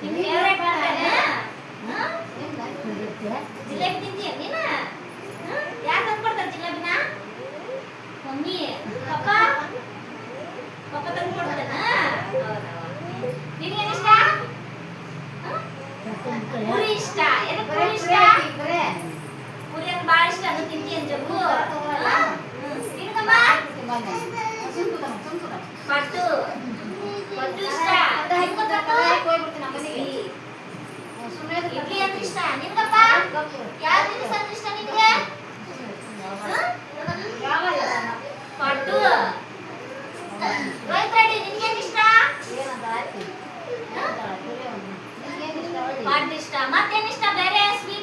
ನಿನ್ ಫೇವರೇಟ್ ಜಿಲೇಬಿ ತಿಂತೀಯ ನೀನ ಯಾರು ತಂದ್ಕೊಡ್ತಾರೆ ಜಿಲೇಬಿನ ಮಮ್ಮಿ ಪಪ್ಪ ಪಪ್ಪ ತಂದ್ಕೊಡ್ತಾನ ನಿನಗೇನು ಇಷ್ಟ ಪೂರಿ ಇಷ್ಟ ಏನಕ್ಕೆ ಪೂರಿ ಇಷ್ಟ ಪೂರಿ ಅಂದ್ರೆ ಭಾಳ ಇಷ್ಟ ಅದು ತಿಂತೀಯ ಜಗ್ಗು ನಿನಗಮ್ಮ ಪಟ್ಟು ಪಟ್ಟು ಇಷ್ಟ ಇಡ್ಲಿ ಅಂದ್ರೆ ಇಷ್ಟ ನಿನ್ಗಪ್ಪ ಯಾವ ತಿನಿಸು ಅಂದ್ರೆ ಇಷ್ಟ ನಿನ್ಗೆ ಪಟ್ಟು ರೋಹಿತ್ ರೆಡ್ಡಿ ನಿನ್ಗೇನ್ ಇಷ್ಟ ಪಟ್ಟು ಇಷ್ಟ ಮತ್ತೇನ್ ಇಷ್ಟ ಬೇರೆ ಸ್ವೀಟ್